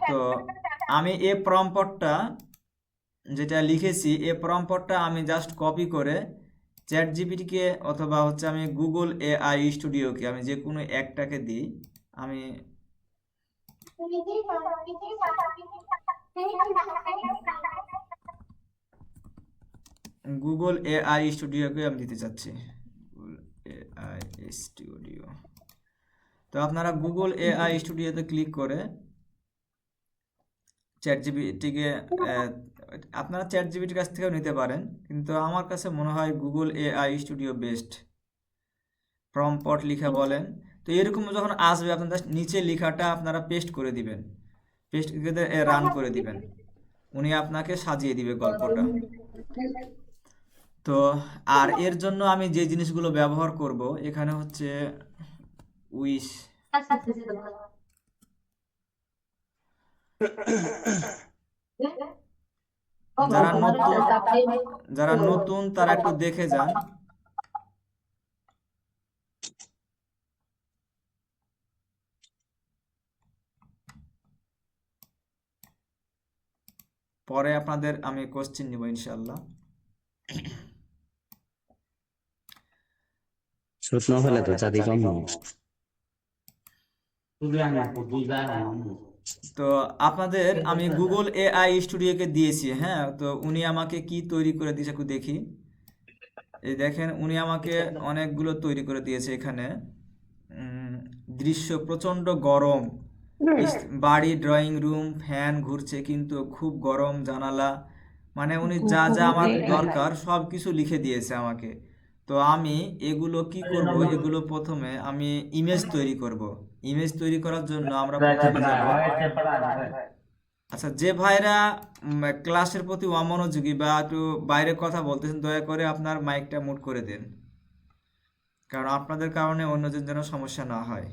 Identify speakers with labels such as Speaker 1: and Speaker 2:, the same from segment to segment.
Speaker 1: তো আমি এই প্রম্পটটা যেটা লিখেছি এই প্রম্পটটা আমি জাস্ট কপি করে চ্যাট জিপিটিকে অথবা হচ্ছে আমি গুগল এআই স্টুডিওকে আমি যে কোনো একটাকে দিই। আমি গুগল এআই স্টুডিওকে আমি দিতে চাচ্ছি, গুগল এআই স্টুডিও। তো আপনারা গুগল এআই স্টুডিওতে ক্লিক করে চ্যাট জিপিটিকে আপনারা চ্যাট জিপিটির কাছ থেকেও নিতে পারেন, কিন্তু আমার কাছে মনে হয় Google AI studio best. Prompt লিখা বলেন, তো এরকম যখন আসবে আপনার জাস্ট নিচে লেখাটা আপনারা পেস্ট করে দিবেন, পেস্ট করে রান করে দিবেন, উনি আপনাকে সাজিয়ে দিবে গল্পটা। তো আর এর জন্য আমি যে জিনিসগুলো ব্যবহার করব এখানে হচ্ছে উইশ। যারা নতুন যারা নতুন তারা একটু দেখে যান। পরে আপনাদের আমি কোশ্চেন নিব ইনশাল্লাহ।
Speaker 2: শুকনো হলে তো চাঁদি কম হবে।
Speaker 1: তো আপনাদের আমি গুগল এআই স্টুডিওকে দিয়েছি, হ্যাঁ, তো উনি আমাকে কি তৈরি করে দিয়েছে একটু দেখি। এই দেখেন উনি আমাকে অনেকগুলো তৈরি করে দিয়েছে এখানে। উম, দৃশ্য প্রচণ্ড গরম, বাড়ি ড্রয়িং রুম, ফ্যান ঘুরছে কিন্তু খুব গরম, জানালা, মানে উনি যা যা আমার দরকার সব কিছু লিখে দিয়েছে আমাকে। তো আমি এগুলো কি করব, এগুলো প্রথমে আমি ইমেজ তৈরি করব। ইমেজ তৈরি করার জন্য আমরা প্রথমে যাব। আচ্ছা, যে ভাইরা ক্লাসের প্রতি অমনোযোগী বা একটু বাইরে কথা বলতেছেন দয়া করে আপনার মাইকটা মুট করে দেন, কারণ আপনাদের কারণে অন্যদের যেন সমস্যা না হয়।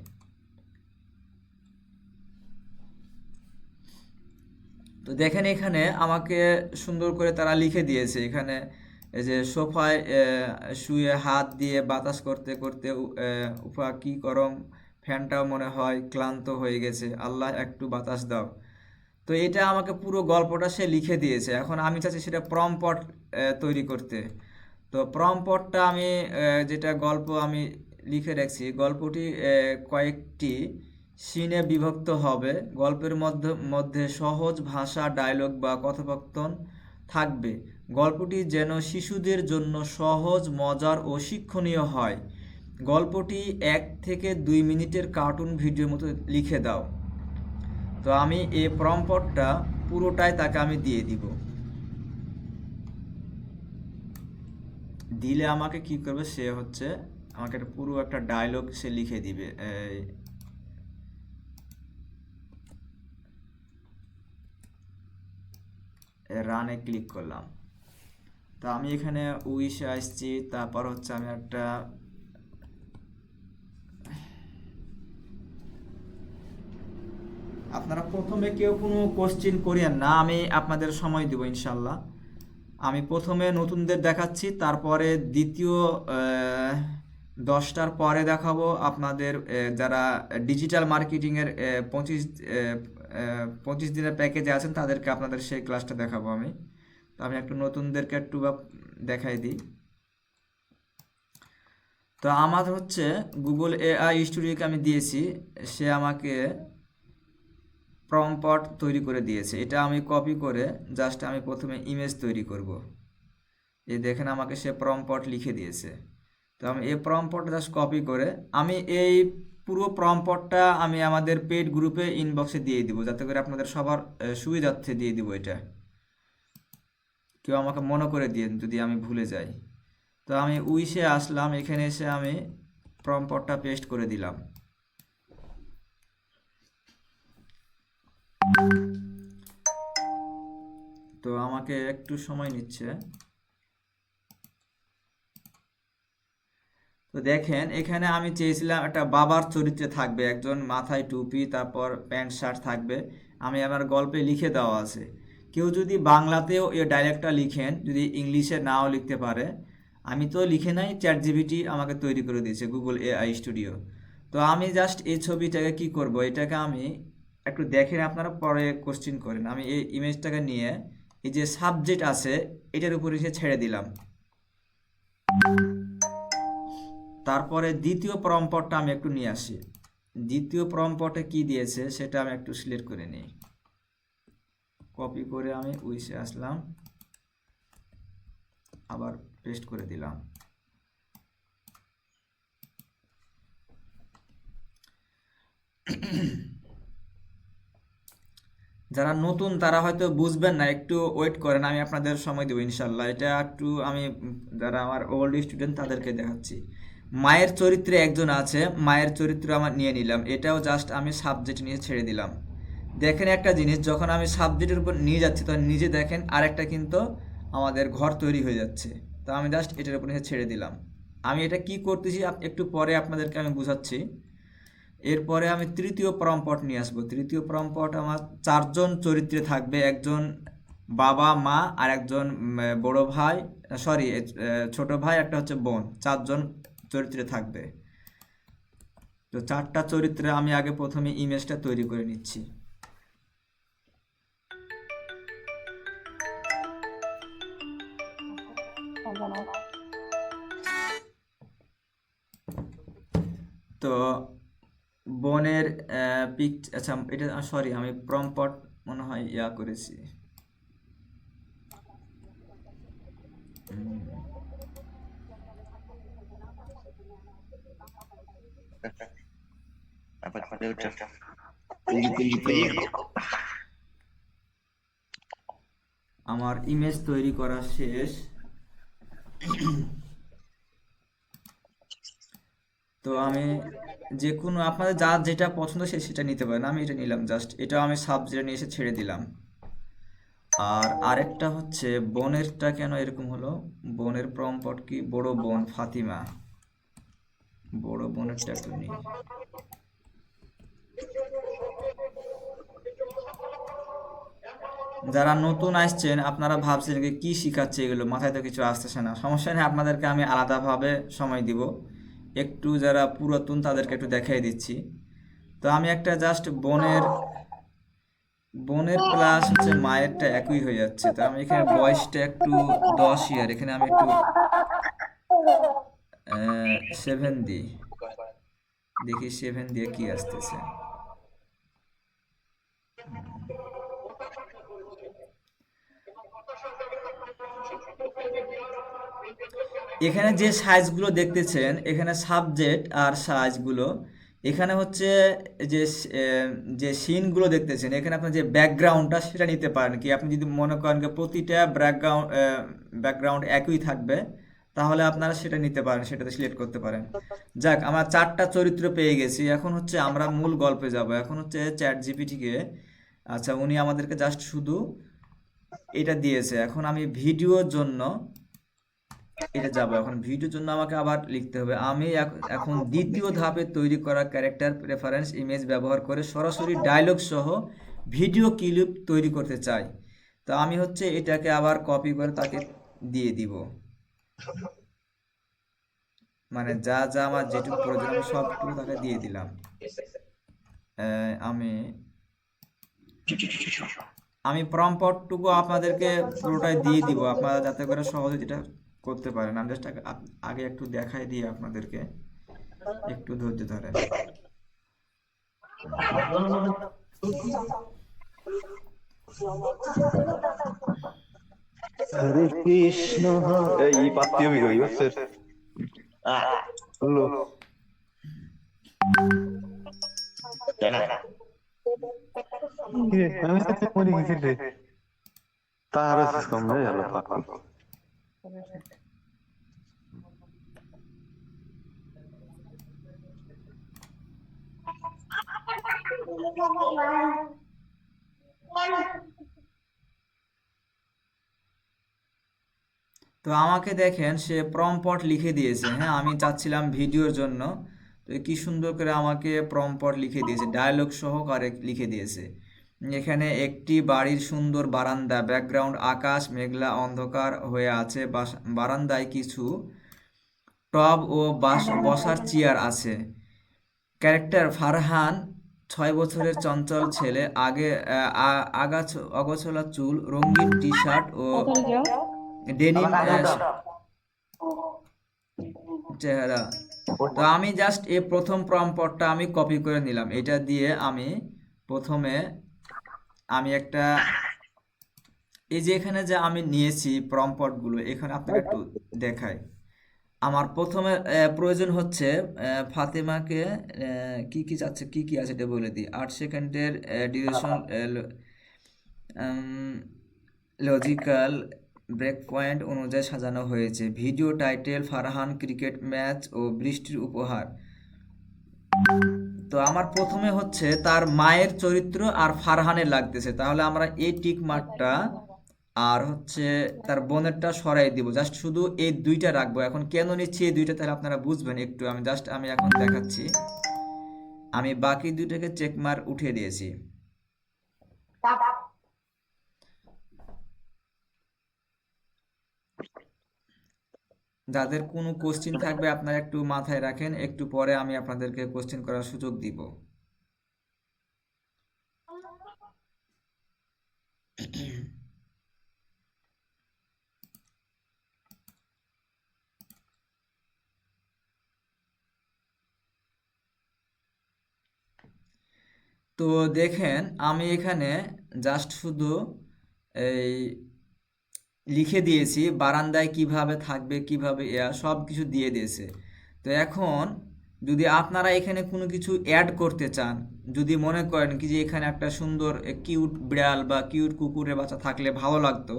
Speaker 1: তো দেখেন এখানে আমাকে সুন্দর করে তারা লিখে দিয়েছে এখানে, এই যে সোফায় শুয়ে হাত দিয়ে বাতাস করতে করতে উফা কি গরম, ফ্যানটাও মনে হয় ক্লান্ত হয়ে গেছে, আল্লাহ একটু বাতাস দাও। তো এটা আমাকে পুরো গল্পটা সে লিখে দিয়েছে, এখন আমি চাচ্ছি সেটা প্রম্পট তৈরি করতে। তো প্রম্পটটা আমি যেটা গল্প আমি লিখে রাখছি, গল্পটি কয়েকটি সিনে বিভক্ত হবে। গল্পের মধ্যে মধ্যে সহজ ভাষা, ডায়লগ বা কথোপকথন থাকবে। গল্পটি যেন শিশুদের জন্য সহজ, মজার ও শিক্ষণীয় হয়। গল্পটি 1 থেকে 2 মিনিটের কার্টুন ভিডিওর মতো লিখে দাও। তো আমি এই প্রম্পটটা পুরোটাই তাকে আমি দিয়ে দিব। দিলে আমাকে কি করবে, সে হচ্ছে আমাকে একটা পুরো একটা ডায়লগ সে লিখে দিবে। রানে ক্লিক করলাম। তো আমি এখানে উইশে আসছি, তারপর হচ্ছে আমি একটা আপনারা প্রথমে কেউ কোনো কোশ্চেন করিয়েন না, আমি আপনাদের সময় দিব ইনশাল্লাহ। আমি প্রথমে নতুনদের দেখাচ্ছি, তারপরে দ্বিতীয় 10টার পরে দেখাবো আপনাদের যারা ডিজিটাল মার্কেটিংয়ের 25 দিনের প্যাকেজে আছেন তাদেরকে আপনাদের সেই ক্লাসটা দেখাবো আমি। তো আমি একটু নতুনদেরকে একটু দেখাই দিই। তো আমার হচ্ছে গুগল এআই স্টুডিওকে আমি দিয়েছি, সে আমাকে প্রম্পট তৈরি করে দিয়েছে, এটা আমি কপি করে জাস্ট আমি প্রথমে ইমেজ তৈরি করব। এই দেখেন আমাকে সে প্রম্পট লিখে দিয়েছে। তো আমি এই প্রম্পটটা জাস্ট কপি করে আমি এই পুরো প্রম্পটটা আমি আমাদের পেড গ্রুপে ইনবক্সে দিয়ে দিব, যাতে করে আপনাদের সবার সুবিধার্থে দিয়ে দিব এটা, কেউ আমাকে মনে করে দিন যদি আমি ভুলে যাই। তো আমি উইশে আসলাম, এখানে এসে আমি প্রম্পটটা পেস্ট করে দিলাম। তো আমাকে একটু সময় নিচ্ছে। তো দেখেন এখানে আমি চেয়েছিলাম একটা বাবার চরিত্রে থাকবে, একজন মাথায় টুপি, তারপর প্যান্ট শার্ট থাকবে। আমি আমার গল্পে লিখে দেওয়া আছে। কেউ যদি বাংলাতেও এই ডায়লগটা লিখেন, যদি ইংলিশে নাও লিখতে পারে, আমি তো লিখে নাই, চ্যাট জিপিটি আমাকে তৈরি করে দিয়েছে গুগল এআই স্টুডিও। তো আমি জাস্ট এই ছবিটাকে কি করব, এটাকে আমি একটু দেখেন, আপনারা পরে কোশ্চিন করেন। আমি এই ইমেজটাকে নিয়ে এই যে সাবজেক্ট আছে এটার উপরে এসে ছেড়ে দিলাম। তারপরে দ্বিতীয় প্রম্পটটা আমি একটু নিয়ে আসি। দ্বিতীয় প্রম্পটে কি দিয়েছে সেটা আমি একটু সিলেক্ট করে নিই। কপি করে আমি উইসে আসলাম, আবার পেস্ট করে দিলাম। যারা নতুন তারা হয়তো বুঝবেন না, একটু ওয়েট করেন, আমি আপনাদের সময় দেবো ইনশাল্লাহ। এটা একটু আমি যারা আমার ওল্ড স্টুডেন্ট তাদেরকে দেখাচ্ছি। মায়ের চরিত্রে একজন আছে, মায়ের চরিত্র আমার নিয়ে নিলাম, এটাও জাস্ট আমি সাবজেক্ট নিয়ে ছেড়ে দিলাম। দেখেন একটা জিনিস, যখন আমি সাবজেক্টের উপর নিয়ে যাচ্ছি তখন নিজে দেখেন আরেকটা কিন্তু আমাদের ঘর তৈরি হয়ে যাচ্ছে। তো আমি জাস্ট এটার উপর নিয়ে ছেড়ে দিলাম। আমি এটা কি করতেছি একটু পরে আপনাদেরকে আমি বুঝাচ্ছি। এরপরে আমি তৃতীয় প্রম্পট নিয়ে আসবো। তৃতীয় প্রম্পট আমার চারজন চরিত্রে থাকবে, একজন বাবা মা আর একজন বড় ভাই, সরি ছোট ভাই, একটা হচ্ছে বোন, চারজন চরিত্রে থাকবে। তো চারটা চরিত্রে আমি আগে প্রথমে ইমেজটা তৈরি করে নিচ্ছি। তো বোনের আচ্ছা এটা সরি, আমি প্রম্পট মনে হয় করেছি। আমার ইমেজ তৈরি করা শেষ। তো আমি যে কোনো আপনাদের যার যেটা পছন্দ সেটা নিতে পারেন, আমি এটা নিলাম জাস্ট। এটা আমি সাবজেক্ট নিয়ে এসে ছেড়ে দিলাম। আর আরেকটা হচ্ছে বোনেরটা কেন এরকম হলো, বোনের প্রম্পট কি, বড় বোন ফাতিমা, বড় বোনেরটা একটু নিই। যারা নতুন আসছেন আপনারা ভাবছেন যে কি শিখাচ্ছে এগুলো, মাথায় তো কিছু আসতেছে না, সমস্যা নেই, আপনাদেরকে আমি আলাদাভাবে সময় দিব। একটু যারা পুরাতন তাদেরকে একটু দেখাই দিচ্ছি। তো আমি একটা জাস্ট বোনের বোনের প্লাস হচ্ছে মায়েরটা একই হয়ে যাচ্ছে, তো আমি এখানে বয়সটা একটু 10 ইয়ার, এখানে আমি একটু 7 দিই, দেখি 7 দিয়ে কি আসতেছে। এখানে যে সাইজগুলো দেখতেছেন, এখানে সাবজেক্ট আর সাইজগুলো, এখানে হচ্ছে যে যে সিনগুলো দেখতেছেন, এখানে আপনার যে ব্যাকগ্রাউন্ডটা সেটা নিতে পারেন। কি আপনি যদি মনে করেন যে প্রতিটা ব্যাকগ্রাউন্ড একই থাকবে, তাহলে আপনারা সেটা নিতে পারেন, সেটাতে সিলেক্ট করতে পারেন। যাক, আমার চারটা চরিত্র পেয়ে গেছি, এখন হচ্ছে আমরা মূল গল্পে যাব। এখন হচ্ছে চ্যাট জিপিটিকে, আচ্ছা উনি আমাদেরকে জাস্ট শুধু এটা দিয়েছে, এখন আমি ভিডিওর জন্য এটা যাব। এখন ভিডিওর জন্য আমাকে আবার লিখতে হবে। আমি এখন দ্বিতীয় ধাপে তৈরি করা ক্যারেক্টার প্রেফারেন্স ইমেজ ব্যবহার করে সরাসরি ডায়লগ সহ ভিডিও ক্লিপ তৈরি করতে চাই। তো আমি হচ্ছে এটাকে আবার কপি করে তাকে দিয়ে দিব, মানে যা যা আমার যেটুকু প্রয়োজন আমি সবটুকু তাকে দিয়ে দিলাম। আমি আমি প্রম্পটটুকু আপনাদেরকে পুরোটাই দিয়ে দিব, আপনারা যাতে করে সহজে যেটা করতে পারেন। আমি জাস্ট আগে একটু দেখাই দিই আপনাদেরকে, একটু ধৈর্য ধরেন।
Speaker 3: হরে কৃষ্ণ এই পাত্তি আমি কই বুঝছেন হলো আমি তো মনে গেছি রে তার কম রে হলো পাগল
Speaker 1: তো আমাকে দেখেন সে প্রম্পট লিখে দিয়েছে। হ্যাঁ, আমি চাচ্ছিলাম ভিডিওর জন্য, তো কি সুন্দর করে আমাকে প্রম্পট লিখে দিয়েছে, ডায়লগ সহকারে লিখে দিয়েছে। এখানে একটি বাড়ির সুন্দর বারান্দা, ব্যাকগ্রাউন্ড আকাশ, মেঘলা অন্ধকার হয়ে আছে, বারান্দায় কিছু টব ও বসার চেয়ার আছে। ক্যারেক্টার ফারহান 6 বছরের চঞ্চল ছেলে, আগে অগোছালো চুল, রঙিন টি শার্ট ও ডেনিম চেহারা। তো আমি জাস্ট এই প্রথম প্রম্পটটা আমি কপি করে নিলাম। এটা দিয়ে আমি প্রথমে আমি একটা, এই যে এখানে যে আমি নিয়েছি প্রম্পটগুলো, এখানে আপনাকে একটু দেখাই। আমার প্রথমে প্রয়োজন হচ্ছে ফাতেমাকে কি কি চাচ্ছে, কি কি আছে এটা বলে দিই। 8 সেকেন্ডের ডিউরেশন, লজিক্যাল ব্রেক পয়েন্ট অনুযায়ী সাজানো হয়েছে। Video title Farhan cricket match ও বৃষ্টির উপহার। তো আমার প্রথমে হচ্ছে তার মায়ের চরিত্র আর ফারহানের লাগতেছে, তাহলে আমরা এই টিক মার্কটা আর হচ্ছে তার বোনেরটা সরাই দিব, জাস্ট শুধু এই দুইটা রাখবো। এখন কেন নিচ্ছি এই দুইটা, তাহলে আপনারা বুঝবেন একটু। আমি এখন দেখাচ্ছি। আমি বাকি দুইটাকে চেক মার্ক উঠিয়ে দিয়েছি। যাদের কোনো কোশ্চিন থাকবে আপনারা একটু মাথায় রাখেন, একটু পরে আমি আপনাদেরকে কোশ্চিন করার সুযোগ দিব। তো দেখেন আমি এখানে জাস্ট শুধু এই লিখে দিয়েছি বারান্দায় কিভাবে থাকবে, কিভাবে সব কিছু দিয়ে দিয়েছে। তো এখন যদি আপনারা এখানে কোনো কিছু অ্যাড করতে চান, যদি মনে করেন কি যে এখানে একটা সুন্দর কিউট বিড়াল বা কিউট কুকুরের বাচ্চা থাকলে ভালো লাগতো,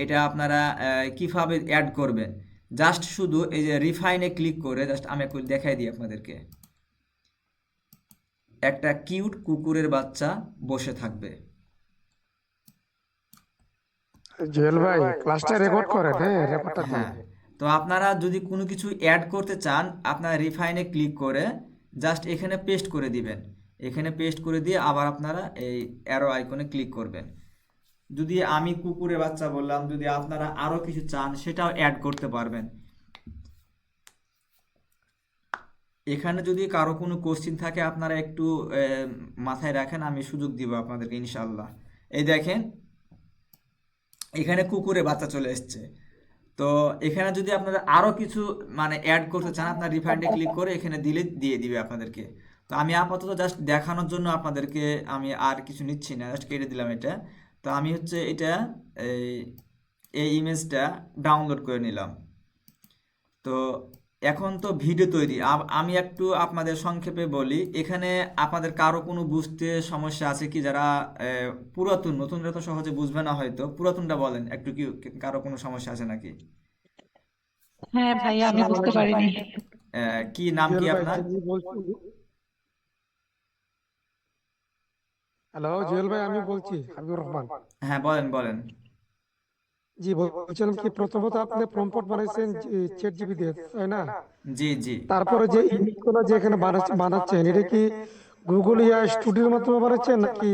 Speaker 1: এটা আপনারা কিভাবে অ্যাড করবেন, জাস্ট শুধু এই যে রিফাইনে ক্লিক করে জাস্ট আমি একটু দেখাই দিই আপনাদেরকে। একটা কিউট কুকুরের বাচ্চা বসে থাকবে।
Speaker 4: জুয়েল ভাই ক্লাসটা রেকর্ড করেন, হ্যাঁ রেকর্ডটা দিয়ে।
Speaker 1: হ্যাঁ, তো আপনারা যদি কোনো কিছু অ্যাড করতে চান, আপনারা রিফাইনে ক্লিক করে জাস্ট এখানে পেস্ট করে দিবেন। এখানে পেস্ট করে দিয়ে আবার আপনারা এই অ্যারো আইকনে ক্লিক করবেন। যদি আমি কুকুরের বাচ্চা বললাম, যদি আপনারা আরও কিছু চান সেটাও অ্যাড করতে পারবেন। এখানে যদি কারো কোনো কোশ্চিন থাকে আপনারা একটু মাথায় রাখেন, আমি সুযোগ দিব আপনাদেরকে ইনশাল্লাহ। এই দেখেন এখানে কুকুরের বাচ্চা চলে এসছে। তো এখানে যদি আপনারা আরো কিছু মানে অ্যাড করতে চান, আপনার রিফাইন্ডে ক্লিক করে এখানে দিলে দিয়ে দিবে আপনাদেরকে। তো আমি আপাতত জাস্ট দেখানোর জন্য আপনাদেরকে আমি আর কিছু নিচ্ছি না, জাস্ট কেটে দিলাম এটা। তো আমি হচ্ছে এটা এই এই ইমেজটা ডাউনলোড করে নিলাম। তো এখন তো ভিডিও তৈরি, আমি একটু আপনাদের সংক্ষেপে বলি। এখানে আপনাদের কারো কোনো বুঝতে সমস্যা আছে কি? যারা পুরাতন, নতুনরা তো সহজে বুঝবে না হয়তো, পুরাতনটা বলেন একটু, কি কারো কোনো সমস্যা আছে নাকি?
Speaker 5: হ্যাঁ ভাইয়া, আমি
Speaker 4: আসসালামু
Speaker 5: বুঝতে
Speaker 4: আলাইকুম।
Speaker 5: পারিনি।
Speaker 1: কি নাম কি
Speaker 4: জুয়েল ভাই
Speaker 1: আপনার?
Speaker 4: আমি বলছি, হ্যালো জুয়েল ভাই আমি বলছি হাবিবুর রহমান।
Speaker 1: হ্যাঁ, বলেন বলেন।
Speaker 4: জি বলছিলাম কি, প্রথমত আপনি প্রম্পট বানাইছেন চ্যাট জিপি দিয়ে, তাই না?
Speaker 1: জি জি।
Speaker 4: তারপরে যে ইমেজগুলো যে এখানে বানাচ্ছেন, এটা কি গুগল ইয়া স্টুডিওর মাধ্যমে বানাচ্ছেন নাকি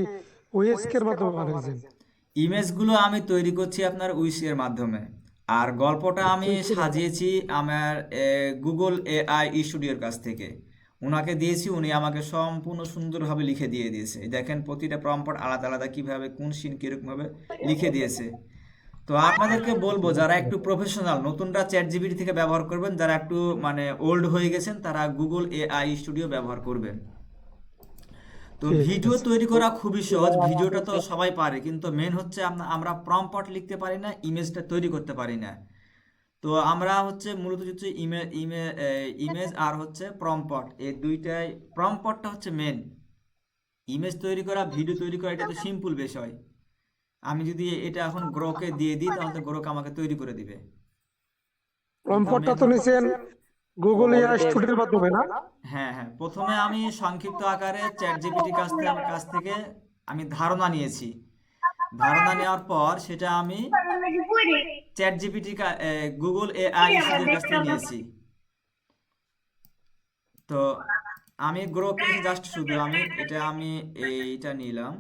Speaker 4: ওএসকে এর মাধ্যমে বানাইছেন?
Speaker 1: ইমেজগুলো আমি তৈরি করছি আপনার উইসের মাধ্যমে, আর গল্পটা আমি
Speaker 4: ওএসকে
Speaker 1: সাজিয়েছি আমার গুগল এআই স্টুডিওর কাছ থেকে। ওনাকে দিয়েছি, উনি আমাকে সম্পূর্ণ সুন্দরভাবে লিখে দিয়ে দিয়েছে। এই দেখেন প্রতিটা প্রম্পট আলাদা আলাদা কিভাবে কোন সিন কিরকমভাবে লিখে দিয়েছে। তো আপনাদেরকে বলবো যারা একটু প্রফেশনাল, নতুনরা চ্যাট জিপিটি থেকে ব্যবহার করবেন, যারা একটু মানে ওল্ড হয়ে গেছেন তারা গুগল এআই স্টুডিও ব্যবহার করবেন। তো
Speaker 4: ঠিক
Speaker 1: ভিডিও
Speaker 4: আছে।
Speaker 1: তৈরি করা খুবই সহজ, ভিডিওটা তো সবাই পারে, কিন্তু মেন হচ্ছে আমরা প্রম্পট লিখতে পারি না, ইমেজটা তৈরি করতে পারি না। তো আমরা হচ্ছে মূলত হচ্ছে ইমেজ আর হচ্ছে প্রম্পট, এই দুইটাই। প্রম্পটটা হচ্ছে মেন। ইমেজ তৈরি করা, ভিডিও তৈরি করা এটা তো সিম্পল বিষয়। আমি যদি এটা এখন গ্রোকে দিয়ে দিই তাহলে তো গ্রোক আমাকে তৈরি করে দিবে। কিন্তু
Speaker 4: প্রম্পটটা
Speaker 1: মেন,
Speaker 4: তো নিছেন গুগল ইয়া স্টুডিওর মাধ্যমে, না?
Speaker 1: হ্যাঁ হ্যাঁ, প্রথমে আমি সংক্ষিপ্ত আকারে চ্যাট জিপিটির কাছ থেকে আমি ধারণা নিয়েছি। ধারণা নেওয়ার পর সেটা আমি চ্যাট জিপিটি গুগল এআই স্টুডিওর কাছ থেকে নিয়েছি। তো আমি গ্রোকে জাস্ট শুধু আমি এইটা নিলাম।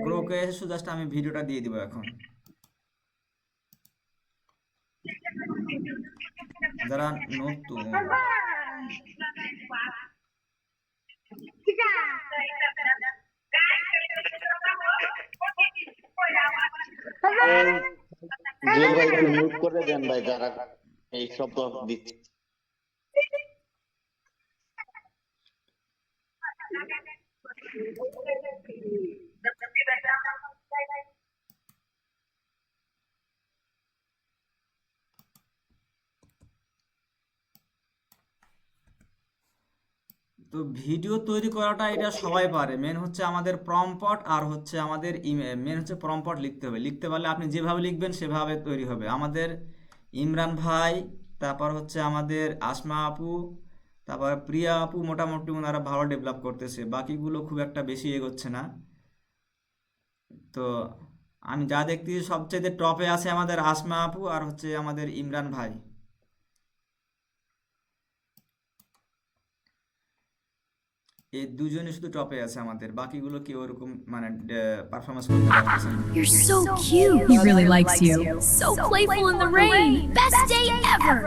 Speaker 1: গ্রোকে এসে শুধু জাস্ট আমি ভিডিওটা দিয়ে দিব এখন। যারা নতুন,
Speaker 6: জুয়েল ভাই একটু মিউট করে দেন ভাই, যারা এই শব্দ দিচ্ছে।
Speaker 1: তো ভিডিও তৈরি করাটা এটা সবাই পারে, মেন হচ্ছে আমাদের প্রম্পট আর হচ্ছে আমাদের মেন হচ্ছে প্রম্পট লিখতে হবে, লিখতে পারলে আপনি যেভাবে লিখবেন সেভাবে তৈরি হবে। আমাদের ইমরান ভাই, তারপর হচ্ছে আমাদের আসমা আপু, তারপর প্রিয়া আপু মোটামুটি ওনারা ভালো ডেভেলপ করতেছে, বাকিগুলো খুব একটা বেশি এগোচ্ছে না। তো আমি যা দেখতেছি সবচেয়ে টপে আছে আমাদের আসমা আপু আর হচ্ছে আমাদের ইমরান ভাই। এই দুজনই শুধু টপে আছে আমাদের, বাকিগুলো কেউ ওরকম মানে পারফরমেন্স করতে পারতেছে না।
Speaker 7: You're so cute.
Speaker 8: He really likes you.
Speaker 7: So playful in the rain. Best day ever.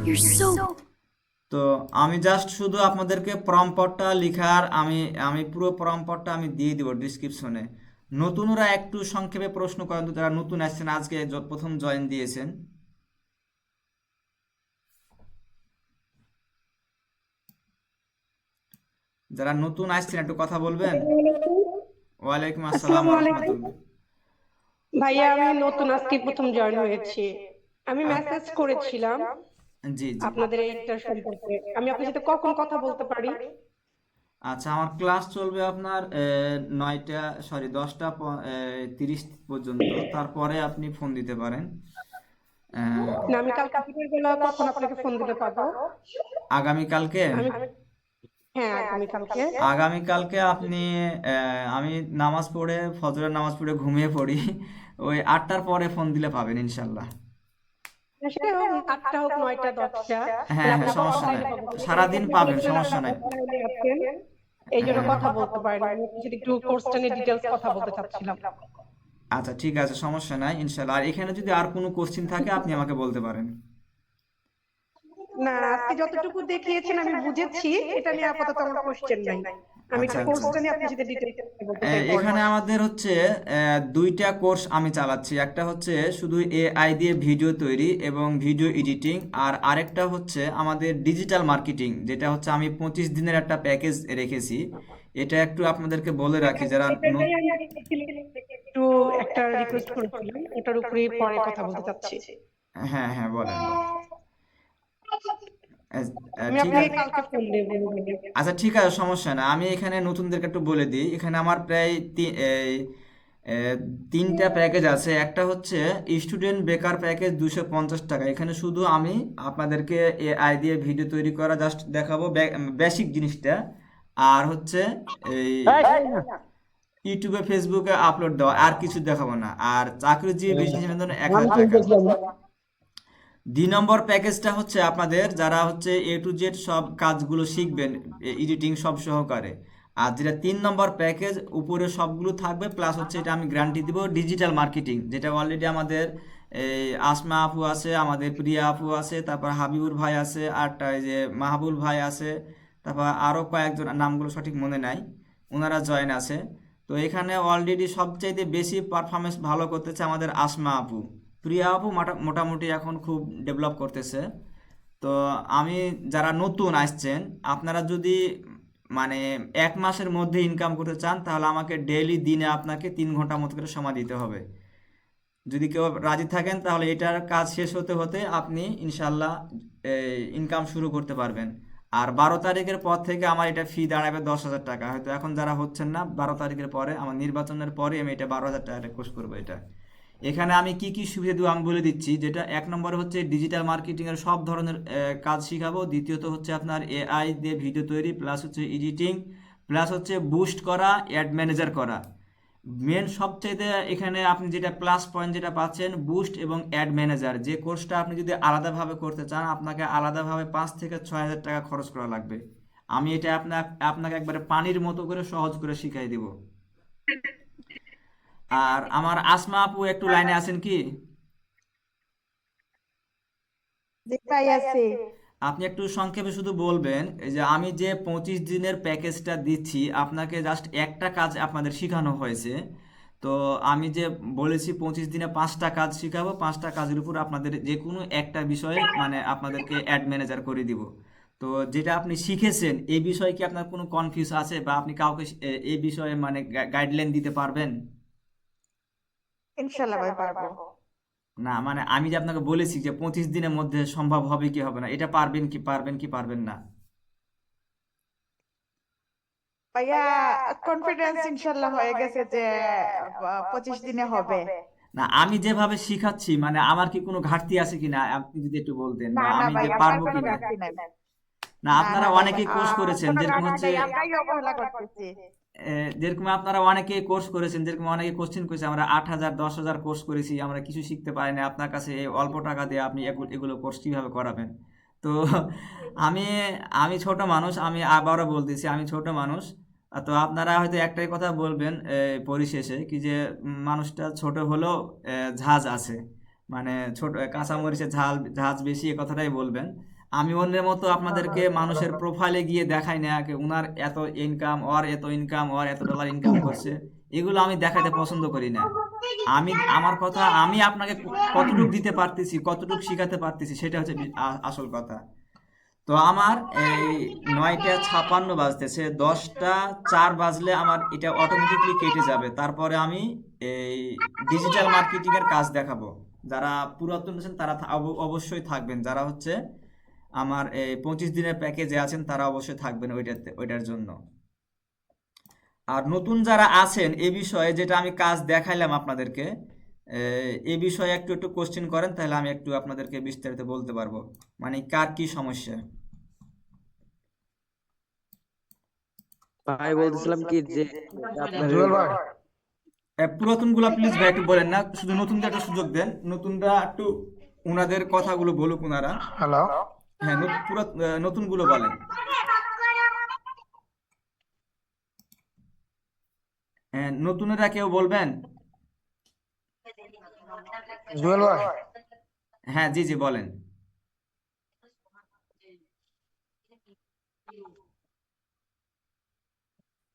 Speaker 7: You're so
Speaker 1: তো আমি জাস্ট শুধু আপনাদেরকে প্রম্পটটা লিখার আমি পুরো প্রম্পটটা আমি দিয়ে দিব ডিসক্রিপশনে। নতুনরা একটু সংক্ষেপে প্রশ্ন করেন তো, যারা নতুন আসছেন আজকে প্রথম জয়েন দিয়েছেন। যারা নতুন আসছেন একটু কথা বলবেন। ওয়ালাইকুম আসসালাম ওয়া রাহমাতুল্লাহ।
Speaker 9: ভাইয়া আমি নতুন আজকে প্রথম জয়েন হয়েছি। আমি মেসেজ করেছিলাম
Speaker 1: জি জি,
Speaker 9: আপনাদের এইটার সম্পর্কে। আমি আপনার সাথে কখন কথা বলতে পারি?
Speaker 1: আচ্ছা আমার ক্লাস চলবে আপনার 10টা 30 পর্যন্ত, তারপরে আপনি ফোন দিতে পারেন।
Speaker 9: না আমি কালকে দিনের বেলা কখন আপনাকে ফোন দিতে পারবো?
Speaker 1: আগামীকালকে
Speaker 9: আমি হ্যাঁ আগামীকালকে।
Speaker 1: আগামীকালকে আপনি আমি নামাজ পড়ে ফজরের নামাজ পড়ে ঘুমিয়ে পড়ি, ওই 8টার পরে ফোন দিলে পাবেন ইনশাল্লাহ।
Speaker 9: সেটা হোক 8টা হোক 9টা 10টা,
Speaker 1: হ্যাঁ হ্যাঁ, সমস্যা নাই, সারাদিন পাবেন, সমস্যা নাই।
Speaker 9: এই জন্য কথা বলতে পারিনি। আমি যদি একটু কোর্সটা নিয়ে ডিটেলস কথা বলতে চাচ্ছিলাম।
Speaker 1: আচ্ছা ঠিক আছে, সমস্যা নাই ইনশাল্লাহ। আর এখানে যদি আর কোনো কোশ্চিন থাকে আপনি আমাকে বলতে পারেন।
Speaker 9: না আজকে যতটুকু দেখিয়েছেন আমি বুঝেছি, এটা নিয়ে আপাতত আমার কোশ্চেন নাই। আমি
Speaker 1: আচ্ছা আচ্ছা,
Speaker 9: কোর্সটা নিয়ে আপনার সাথে ডিটেলস বলতে চাই।
Speaker 1: এখানে আমাদের হচ্ছে দুইটা কোর্স আমি চালাচ্ছি, একটা হচ্ছে শুধু এআই দিয়ে ভিডিও তৈরি এবং ভিডিও এডিটিং, আর আরেকটা হচ্ছে আমাদের ডিজিটাল মার্কেটিং, যেটা হচ্ছে আমি 25 দিনের একটা প্যাকেজ রেখেছি। এটা একটু আপনাদেরকে বলে রাখি, যারা
Speaker 9: একটু একটা রিকোয়েস্ট করেছিলাম, ওটার উপরেই পরে কথা বলতে চাচ্ছি।
Speaker 1: হ্যাঁ হ্যাঁ বলেন।
Speaker 9: আমি
Speaker 1: ঠিক
Speaker 9: আপনাকে
Speaker 1: আছে,
Speaker 9: কালকে ফোন দেব।
Speaker 1: আচ্ছা ঠিক আছে, সমস্যা না। আমি এখানে নতুনদেরকে একটু বলে দিই, এখানে আমার প্রায় তিনটা প্যাকেজ আছে। একটা হচ্ছে স্টুডেন্ট বেকার প্যাকেজ 250 টাকা। এখানে শুধু আমি আপনাদেরকে এআই দিয়ে ভিডিও তৈরি করা জাস্ট দেখাবো, বেসিক জিনিসটা। আর হচ্ছে এই ইউটিউবে ফেসবুকে আপলোড দেওয়া, আর কিছু দেখাবো না। আর চাকরিজীবী বিজনেসম্যানের জন্য 1000 টাকা। 2 নম্বর প্যাকেজটা হচ্ছে আপনাদের যারা হচ্ছে এ টু জেড সব কাজগুলো শিখবেন এডিটিং সব সহকারে। আর যেটা 3 নম্বর প্যাকেজ, উপরে সবগুলো থাকবে, প্লাস হচ্ছে এটা আমি গ্যারান্টি দিব ডিজিটাল মার্কেটিং, যেটা অলরেডি আমাদের এই আসমা আপু আছে, আমাদের প্রিয়া আপু আছে, তারপর হাবিবুর ভাই আছে, আরটা এই যে মাহবুল ভাই আছে, তারপর আরও কয়েকজন, নামগুলো সঠিক মনে নাই, ওনারা জয়েন আছে। তো এখানে অলরেডি সবচাইতে বেশি পারফরমেন্স ভালো করতেছে আমাদের আসমা আপু। প্রিয়া আপু মোটামুটি এখন খুব ডেভেলপ করতেছে। তো আমি, যারা নতুন আসছেন আপনারা যদি মানে 1 মাসের মধ্যে ইনকাম করতে চান, তাহলে আমাকে ডেইলি দিনে আপনাকে 3 ঘন্টা মতো করে সময় দিতে হবে। যদি কেউ রাজি থাকেন তাহলে এটার কাজ শেষ হতে হতে আপনি ইনশাল্লাহ ইনকাম শুরু করতে পারবেন। আর 12 তারিখের পর থেকে আমার এটা ফি দাঁড়াবে 10,000 টাকা। হয়তো এখন যারা হচ্ছেন না, 12 তারিখের পরে আমার নির্বাচনের পরে আমি এটা 12,000 টাকা কোর্স করবো। এটা এখানে আমি কি কি সুবিধা দেবো আমি বলে দিচ্ছি। যেটা 1 নম্বরে হচ্ছে ডিজিটাল মার্কেটিংয়ের সব ধরনের কাজ শিখাবো। দ্বিতীয়ত হচ্ছে আপনার এআই দিয়ে ভিডিও তৈরি, প্লাস হচ্ছে এডিটিং, প্লাস হচ্ছে বুস্ট করা, অ্যাড ম্যানেজার করা। মেন সবচাইতে এখানে আপনি যেটা প্লাস পয়েন্ট যেটা পাচ্ছেন, বুস্ট এবং অ্যাড ম্যানেজার। যে কোর্সটা আপনি যদি আলাদাভাবে করতে চান, আপনাকে আলাদাভাবে 5 থেকে 6 হাজার টাকা খরচ করা লাগবে। আমি এটা আপনাকে একবারে পানির মতো করে সহজ করে শিখাই দিব। আর আমার আসমা আপু একটু লাইনে আছেন কি?
Speaker 8: যেটাই আছে।
Speaker 1: আপনি একটু সংক্ষেপে শুধু বলবেন এই যে আমি যে 25 দিনের প্যাকেজটা দিচ্ছি আপনাকে জাস্ট একটা কাজ আপনাদের শেখানো হয়েছে। তো আমি যে বলেছি 25 দিনে 5টা কাজ শেখাবো, 5টা কাজের উপর আপনাদের যে কোনো একটা বিষয়ে মানে আপনাদেরকে অ্যাড ম্যানেজার করে দিব। তো যেটা আপনি শিখেছেন এই বিষয়ে কি আপনার কোনো কনফিউজ আছে বা আপনি কাউকে এই বিষয়ে মানে গাইডলাইন দিতে পারবেন?
Speaker 8: ইনশাল্লাহ ভাই পারবো।
Speaker 1: না মানে আমি যে আপনাকে বলেছি যে 25 দিনের মধ্যে সম্ভব হবে কি হবে না, এটা পারবেন না?
Speaker 8: ভাইয়া কনফিডেন্স ইনশাল্লাহ হয়ে গেছে যে 25 দিনে হবে।
Speaker 1: না আমি যেভাবে শিখাচ্ছি মানে আমার কি কোনো ঘাটতি আছে কিনা আপনি যদি একটু বলতেন,
Speaker 8: না
Speaker 1: বা
Speaker 8: না
Speaker 1: আমি
Speaker 8: ভাই
Speaker 1: যে
Speaker 8: আপনার
Speaker 1: পারবো
Speaker 8: কোনো
Speaker 1: কিনা।
Speaker 8: ঘাটতি নাই।
Speaker 1: না
Speaker 8: না
Speaker 1: আপনারা
Speaker 8: না ভাই
Speaker 1: অনেকেই কোর্স করেছেন
Speaker 8: কোনো
Speaker 1: যেরকম
Speaker 8: ঘাটতি
Speaker 1: হচ্ছে
Speaker 8: নাই, আমরাই অবহেলা করতেছি।
Speaker 1: যেরকম আপনারা অনেকে কোর্স করেছেন, যেরকম অনেকে কোশ্চেন করেছে আমরা 8,000 10,000 কোর্স করেছি আমরা কিছু শিখতে পারি না, আপনার কাছে এই অল্প টাকা দিয়ে আপনি এগুলো কোর্স কিভাবে করাবেন? তো আমি আমি ছোট মানুষ, আমি আবারও বলতেছি আমি ছোট মানুষ। তো আপনারা হয়তো একটাই কথা বলবেন পরিশেষে কি যে মানুষটা ছোট হলেও ঝাঁজ আছে, মানে ছোট কাঁচামরিচের ঝাঁজ বেশি, এ কথাটাই বলবেন। আমি অন্যের মতো আপনাদেরকে মানুষের প্রোফাইলে গিয়ে দেখাই না কি উনার এত ইনকাম, ওর এত ইনকাম, ওর এত ডলার ইনকাম করছে, এগুলো আমি দেখাতে পছন্দ করি না। আমার কথা আমি আপনাকে কতটুকু দিতে পারতেছি, কতটুকু শিখাতে পারতেছি সেটা হচ্ছে আসল কথা। তো আমার এই 9টা 56 বাজতেছে, 10টা 4 বাজলে আমার এটা অটোমেটিকলি কেটে যাবে, তারপরে আমি এই ডিজিটাল মার্কেটিং এর কাজ দেখাবো। যারা পুরাতন আছেন তারা অবশ্যই থাকবেন, যারা হচ্ছে আমার এই 25 দিনের প্যাকেজে আছেন তারা অবশ্যই থাকবেন ওইটার জন্য। আর নতুন যারা আছেন এ বিষয়ে যেটা আমি কাজ দেখাইলাম আপনাদেরকে, এ বিষয়ে একটু একটু কোশ্চেন করেন তাহলে আমি একটু আপনাদেরকে বিস্তারিত বলতে পারবো মানে কার কি সমস্যা।
Speaker 2: ভাই বলতেছিলাম কি যে আপনার
Speaker 4: জুয়েল ভাই,
Speaker 1: পুরাতন গুলা প্লিজ ভাই একটু বলেন না, শুধু নতুনদের একটা সুযোগ দেন, নতুনরা একটু ওনাদের কথাগুলো বলুক ওনারা।
Speaker 4: হ্যালো।
Speaker 1: হ্যাঁ নতুন গুলো বলেন। হ্যাঁ নতুনেরা কেউ বলবেন?
Speaker 4: জুয়েল ভাই,
Speaker 1: হ্যাঁ জি জি বলেন।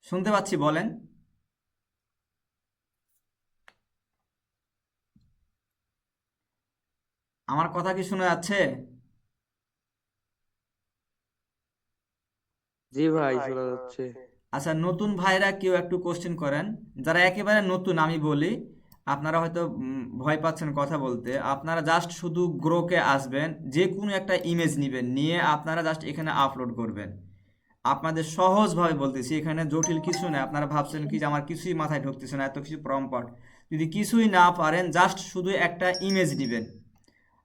Speaker 1: শুনতে পাচ্ছি, বলেন। আমার কথা কি শোনা যাচ্ছে?
Speaker 2: জি ভাই শোনা যাচ্ছে।
Speaker 1: আচ্ছা নতুন ভাইরা কেউ একটু কোশ্চেন করেন, যারা একেবারে নতুন আমি বলি, আপনারা হয়তো ভয় পাচ্ছেন কথা বলতে, আপনারা জাস্ট শুধু গ্রোকে আসবেন, যে কোনো একটা ইমেজ নেবেন, নিয়ে আপনারা জাস্ট এখানে আপলোড করবেন। আপনাদের সহজভাবে বলতেছি, এখানে জটিল কিছু নেই। আপনারা ভাবছেন কি যে আমার কিছুই মাথায় ঢুকতেছে না, এত কিছু প্রম্পট, যদি কিছুই না পারেন জাস্ট শুধু একটা ইমেজ নেবেন।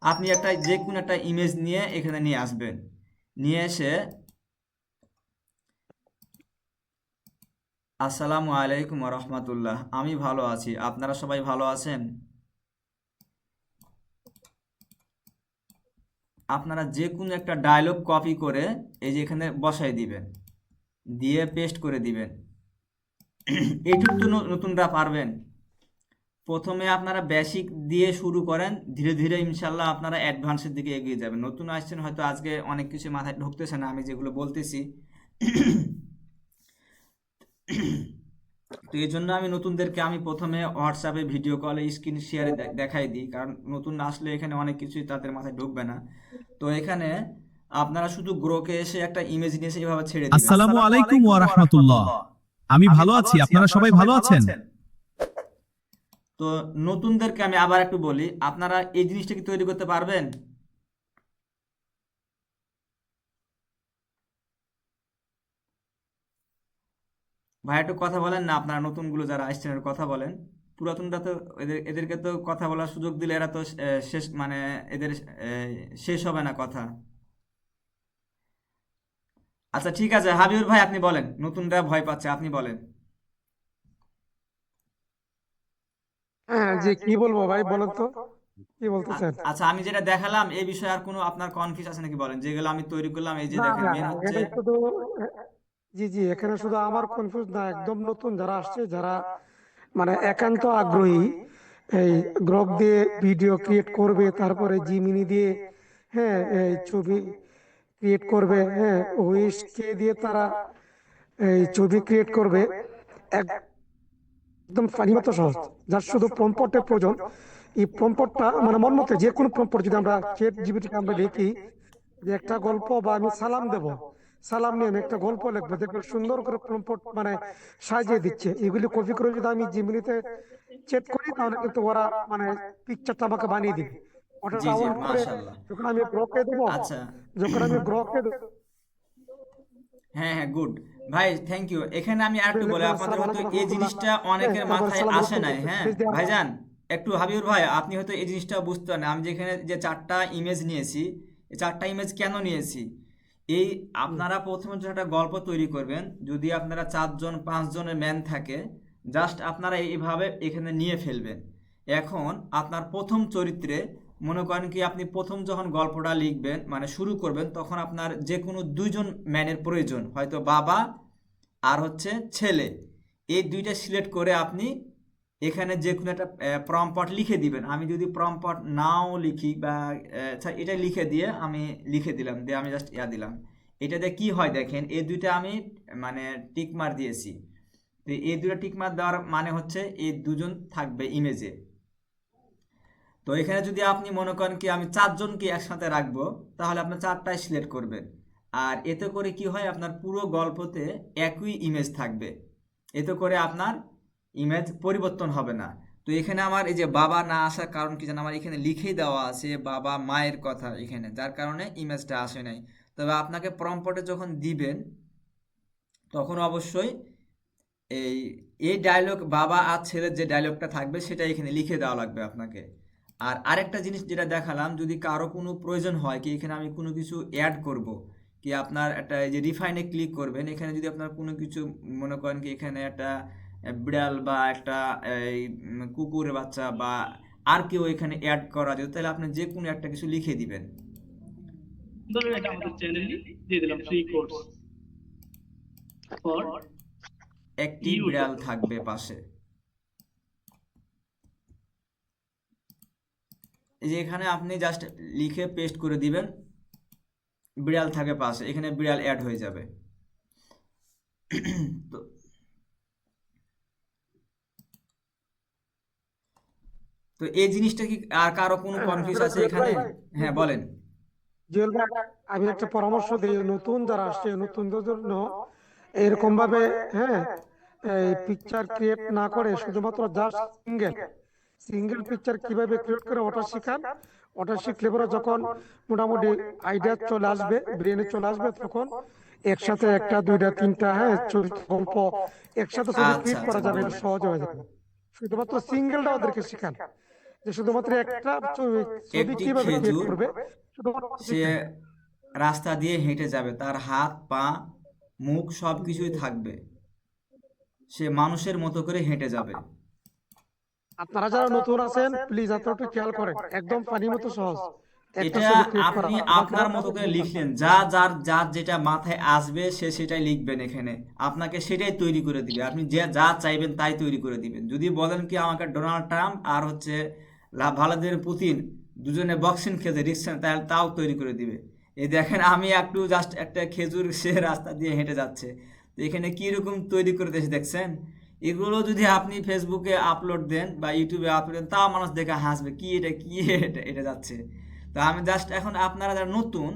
Speaker 1: আপনি যে কোনো একটা ইমেজ নিয়ে এখানে নিয়ে আসবেন, নিয়ে এসে আসসালামু আলাইকুম রহমতুল্লাহ, আমি ভালো আছি, আপনারা সবাই ভালো আছেন? আপনারা যে কোনো একটা ডায়লগ কপি করে এই যে এখানে বসাই দিবেন, দিয়ে পেস্ট করে দিবেন। এইটুকু তো নতুনরা পারবেন। প্রথমে আপনারা বেসিক দিয়ে শুরু করেন, ধীরে ধীরে ইনশাল্লাহ আপনারা অ্যাডভান্সের দিকে এগিয়ে যাবেন। নতুন আসছেন হয়তো আজকে অনেক কিছু মাথায় ঢুকতেছে না আমি যেগুলো বলতেছি। তো এই জন্য আমি নতুনদেরকে আমি প্রথমে হোয়াটসঅ্যাপে ভিডিও কলে স্ক্রিন শেয়ারে দেখাই দিই, কারণ নতুন আসলে এখানে অনেক কিছুই তাদের মাথায় ঢুকবে না। তো এখানে আপনারা শুধু গ্রোকে এসে একটা ইমেজ নিয়ে এসে এভাবে ছেড়ে দিবেন।
Speaker 10: আসসালামু আলাইকুম ওয়া রাহমাতুল্লাহ। আমি ভালো আছি, আপনারা সবাই ভালো আছেন?
Speaker 1: তো নতুনদেরকে আমি আবার একটু বলি, আপনারা এই জিনিসটা কি তৈরি করতে পারবেন? ভাই একটু কথা বলেন না, আপনারা নতুনগুলো যারা আসছেন একটু কথা বলেন। পুরাতনরা তো এদেরকে তো কথা বলার সুযোগ দিলে এরা তো শেষ মানে এদের শেষ হবে না কথা। আচ্ছা ঠিক আছে হাবিবুর ভাই আপনি বলেন, নতুনরা ভয় পাচ্ছে, আপনি বলেন।
Speaker 4: হ্যাঁ জি, কি বলবো ভাই বলেন তো, কি বলতে চান?
Speaker 1: আচ্ছা আমি যেটা দেখালাম এই বিষয়ে আর কোনো আপনার কনফিউজ আছে নাকি বলেন, যেগুলো আমি তৈরি করলাম এই যে
Speaker 4: না
Speaker 1: দেখেন
Speaker 4: না,
Speaker 1: মেন হচ্ছে।
Speaker 4: এখানে শুধু জি জি, এখানে শুধু আমার কনফিউজ না, একদম নতুন যারা আসছে, যারা মানে একান্ত আগ্রহী এই গ্রক দিয়ে ভিডিও ক্রিয়েট করবে, তারপরে জিমিনি দিয়ে হ্যাঁ এই ছবি ক্রিয়েট করবে, হ্যাঁ ওয়েসকে দিয়ে তারা এই ছবি ক্রিয়েট করবে, একদম ফানি মতো সহজ, যার শুধু প্রম্পটের প্রয়োজন। এই প্রম্পটটা মানে মন মতো যে কোনো প্রম্পট যদি আমরা চ্যাট জিপিটিকে আমরা লিখি যে একটা গল্প বা আমি সালাম দেব, সালাম নিয়ে আমি একটা গল্প লিখবো, দেখবে সুন্দর করে প্রম্পট মানে সাজিয়ে দিচ্ছে। এগুলি কপি করে যদি আমি জিমিনিতে চেক করি তাহলে কিন্তু ওরা মানে পিকচারটা আমাকে বানিয়ে দিবে। ওটা
Speaker 1: জি জি,
Speaker 4: ডাউনলোড করে
Speaker 1: মাশাল্লাহ।
Speaker 4: যখন আমি গ্রকে দেবো,
Speaker 1: আচ্ছা,
Speaker 4: যখন আমি গ্রকে
Speaker 1: হ্যাঁ হ্যাঁ, গুড ভাই, থ্যাংক ইউ। এখানে আমি আরেকটু বলি, আপনাদের হয়তো এই জিনিসটা অনেকের মাথায় আসে নাই। হ্যাঁ ভাইজান, একটু হাবিবুর ভাই, আপনি হয়তো এই জিনিসটা বুঝতে পারেন। আমি যেখানে যে 4টা ইমেজ নিয়েছি, এই 4টা ইমেজ কেন নিয়েছি, এই আপনারা প্রথমে যখন একটা গল্প তৈরি করবেন, যদি আপনারা 4জন 5জনের ম্যান থাকে, জাস্ট আপনারা এইভাবে এখানে নিয়ে ফেলবেন। এখন আপনার প্রথম চরিত্রে মনে করেন কি, আপনি প্রথম যখন গল্পটা লিখবেন মানে শুরু করবেন, তখন আপনার যে কোনো 2জন ম্যানের প্রয়োজন, হয়তো বাবা আর হচ্ছে ছেলে। এই 2টা সিলেক্ট করে আপনি এখানে যে কোনো একটা প্রম্পট লিখে দিবেন। আমি যদি প্রম্পট নাও লিখি বা আচ্ছা, এটা লিখে দিয়ে আমি লিখে দিলাম, দিয়ে আমি জাস্ট দিলাম। এটাতে কি হয় দেখেন, এই 2টা আমি মানে টিক মার দিয়েছি। তো এই 2টা টিক মার দেওয়ার মানে হচ্ছে এই 2জন থাকবে ইমেজে। তো এখানে যদি আপনি মনে করেন কি আমি 4জনকে একসাথে রাখবো, তাহলে আপনি 4টাই সিলেক্ট করবেন। আর এতে করে কি হয়, আপনার পুরো গল্পতে একই ইমেজ থাকবে, এতে করে আপনার ইমেজ পরিবর্তন হবে না। তো এখানে আমার এই যে বাবা না আসার কারণ কি জানেন, আমার এখানে লিখেই দেওয়া আছে বাবা মায়ের কথা এখানে, যার কারণে ইমেজটা আসে নাই। তবে আপনাকে প্রম্পটে যখন দিবেন, তখন অবশ্যই এই এই ডায়লগ বাবা আর ছেলের যে ডায়লগটা থাকবে সেটা এখানে লিখে দেওয়া লাগবে আপনাকে। আর আরেকটা জিনিস যেটা দেখালাম, যদি কারো কোনো প্রয়োজন হয় কি এখানে আমি কোনো কিছু অ্যাড করব, কি আপনার একটা এই যে রিফাইনে ক্লিক করবেন, এখানে যদি আপনার কোনো কিছু মনে করেন কি এখানে একটা বিড়াল বা একটা এই কুকুরের বাচ্চা বা আর কেউ এখানে অ্যাড করা যেত, তাহলে আপনি যে কোনো একটা কিছু লিখে দিবেন।
Speaker 11: ধরুন এটা আমাদের চ্যানেলে দিয়ে দিলাম ফ্রি কোর্স ফর
Speaker 1: একটি বিড়াল থাকবে পাশে, এই যে এখানে আপনি জাস্ট লিখে পেস্ট করে দিবেন, বিড়াল থাকে পাশে, এখানে বিড়াল অ্যাড হয়ে যাবে। তো তো এই জিনিসটা কি আর কারো কোনো কনফিউজ আছে এখানে? হ্যাঁ বলেন।
Speaker 4: জুয়েল ভাই, আমি একটা পরামর্শ দিই, নতুন যারা আসছে নতুনদের জন্য এরকম ভাবে, হ্যাঁ এই পিকচার ক্রিয়েট না করে শুধুমাত্র জাস্ট সিঙ্গেল পিকচার কিভাবে ক্রিয়েট করে ওটা শিখান। ওটা শিখলে পরে যখন মোটামুটি আইডিয়া চলে আসবে, ব্রেনে চলে আসবে, তখন একসাথে একটা 2টা 3টা হ্যাঁ চরিত্র গল্প একসাথে ছবি
Speaker 1: আচ্ছা
Speaker 4: ক্রিয়েট করা
Speaker 1: আচ্ছা,
Speaker 4: যাবে,
Speaker 1: গুড।
Speaker 4: এটা সহজ হয়ে যাবে। শুধুমাত্র সিঙ্গেলটা ওদেরকে শিখান, যে শুধুমাত্র একটা ছবি
Speaker 1: একটি
Speaker 4: কিভাবে ক্রিয়েট
Speaker 1: খেজুর,
Speaker 4: করবে, শুধুমাত্র
Speaker 1: সে রাস্তা দিয়ে হেঁটে যাবে, তার হাত পা মুখ সব কিছুই থাকবে, সে মানুষের মতো করে হেঁটে যাবে।
Speaker 4: আপনারা যারা নতুন আছেন প্লিজ আপনারা একটু খেয়াল করেন, একদম পানির মতো সহজ একটা
Speaker 1: এটা
Speaker 4: ছবি ক্রিয়েট করা।
Speaker 1: আপনি আপনার মতো করে লিখলেন, যার যেটা মাথায় আসবে সে সেটাই লিখবেন, এখানে আপনাকে সেটাই তৈরি করে দিবে। আপনি যা চাইবেন তাই তৈরি করে দিবেন। যদি বলেন কি আমাকে ডোনাল্ড ট্রাম্প আর হচ্ছে ভ্লাদিমির পুতিন দুজনে বক্সিং খেলতে রিকশন, তাহলে তাও তৈরি করে দিবে। এই দেখেন আমি একটু জাস্ট একটা খেজুর সে রাস্তা দিয়ে হেঁটে যাচ্ছে, তো এখানে কিরকম তৈরি করে দিয়েছে দেখছেন। এগুলো যদি আপনি ফেসবুকে আপলোড দেন বা ইউটিউবে আপলোড দেন, তাও মানুষ দেখে হাসবে, কি এটা যাচ্ছে। তো আমি জাস্ট এখন আপনারা যারা নতুন,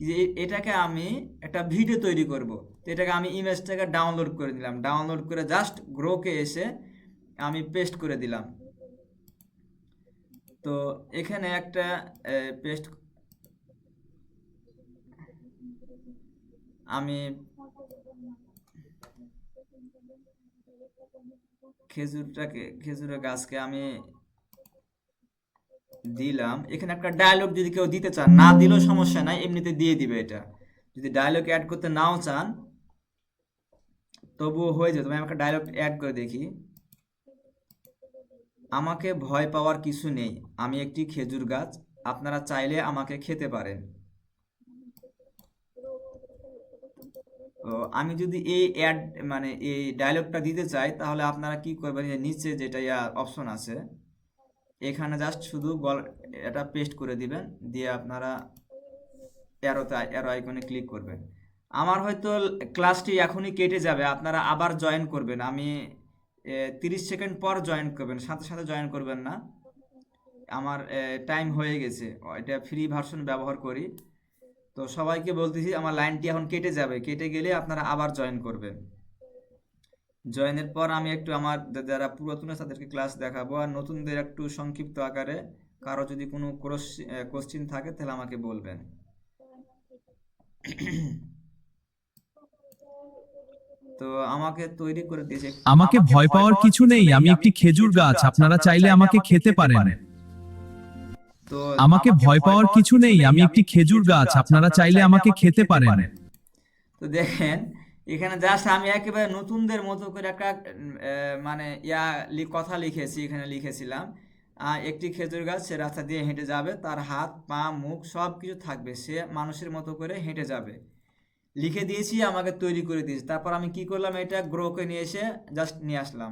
Speaker 1: যে এটাকে আমি একটা ভিডিও তৈরি করব, তো এটাকে আমি ইমেজটাকে ডাউনলোড করে দিলাম, ডাউনলোড করে জাস্ট গ্রোকে এসে আমি পেস্ট করে দিলাম। তো এখানে একটা পেস্ট আমি খেজুরের গাছকে আমি দিলাম। এখানে একটা ডায়লগ যদি কেউ দিতে চান, না দিলেও সমস্যা নাই, এমনিতে দিয়ে দিবে। এটা যদি ডায়লগ অ্যাড করতে নাও চান তবুও হয়ে যেত। আমি একটা ডায়লগ অ্যাড করে দেখি, আমাকে ভয় পাওয়ার কিছু নেই, আমি একটি খেজুর গাছ, আপনারা চাইলে আমাকে খেতে পারেন। তো আমি যদি এই অ্যাড মানে এই ডায়লগটা দিতে চাই, তাহলে আপনারা কি করবেন, নিচে যেটা অপশন আছে এখানে জাস্ট শুধু এটা পেস্ট করে দিবেন, দিয়ে আপনারা অ্যারো আইকনে ক্লিক করবেন। আমার হয়তো ক্লাসটি এখনই কেটে যাবে, আপনারা আবার জয়েন করবেন। আমি 30 সেকেন্ড পর জয়েন করবেন, সাথে সাথে জয়েন করবেন না। আমার টাইম হয়ে গেছে, এটা ফ্রি ভার্সন ব্যবহার করি। তো সবাইকে বলতেছি আমার লাইনটি এখন কেটে যাবে, কেটে গেলে আপনারা আবার জয়েন করবেন। জয়েনের পর আমি একটু আমার যারা পুরাতন আছে তাদেরকে ক্লাস দেখাবো, আর নতুনদের একটু সংক্ষিপ্ত আকারে। কারো যদি কোনো কোশ্চিন থাকে তাহলে আমাকে বলবেন। তো আমাকে তৈরি করে দিয়েছে।
Speaker 10: আমাকে ভয় পাওয়ার কিছু নেই, আমি একটি খেজুর গাছ, আপনারা চাইলে আমাকে খেতে পারেন।
Speaker 1: তো
Speaker 10: আমাকে ভয় পাওয়ার কিছু নেই, আমি একটি খেজুর গাছ, আপনারা চাইলে আমাকে খেতে পারেন।
Speaker 1: তো দেখেন এখানে জাস্ট আমি একেবারে নতুনদের মতো করে একটা মানে কথা লিখেছি। এখানে লিখেছিলাম একটি খেজুর গাছ, সে রাস্তা দিয়ে হেঁটে যাবে, তার হাত পা মুখ সব কিছু থাকবে, সে মানুষের মতো করে হেঁটে যাবে। লিখে দিয়েছি, আমাকে তৈরি করে দিয়েছি। তারপর আমি কি করলাম, এটা গ্রোকে নিয়ে এসে জাস্ট নিয়ে আসলাম।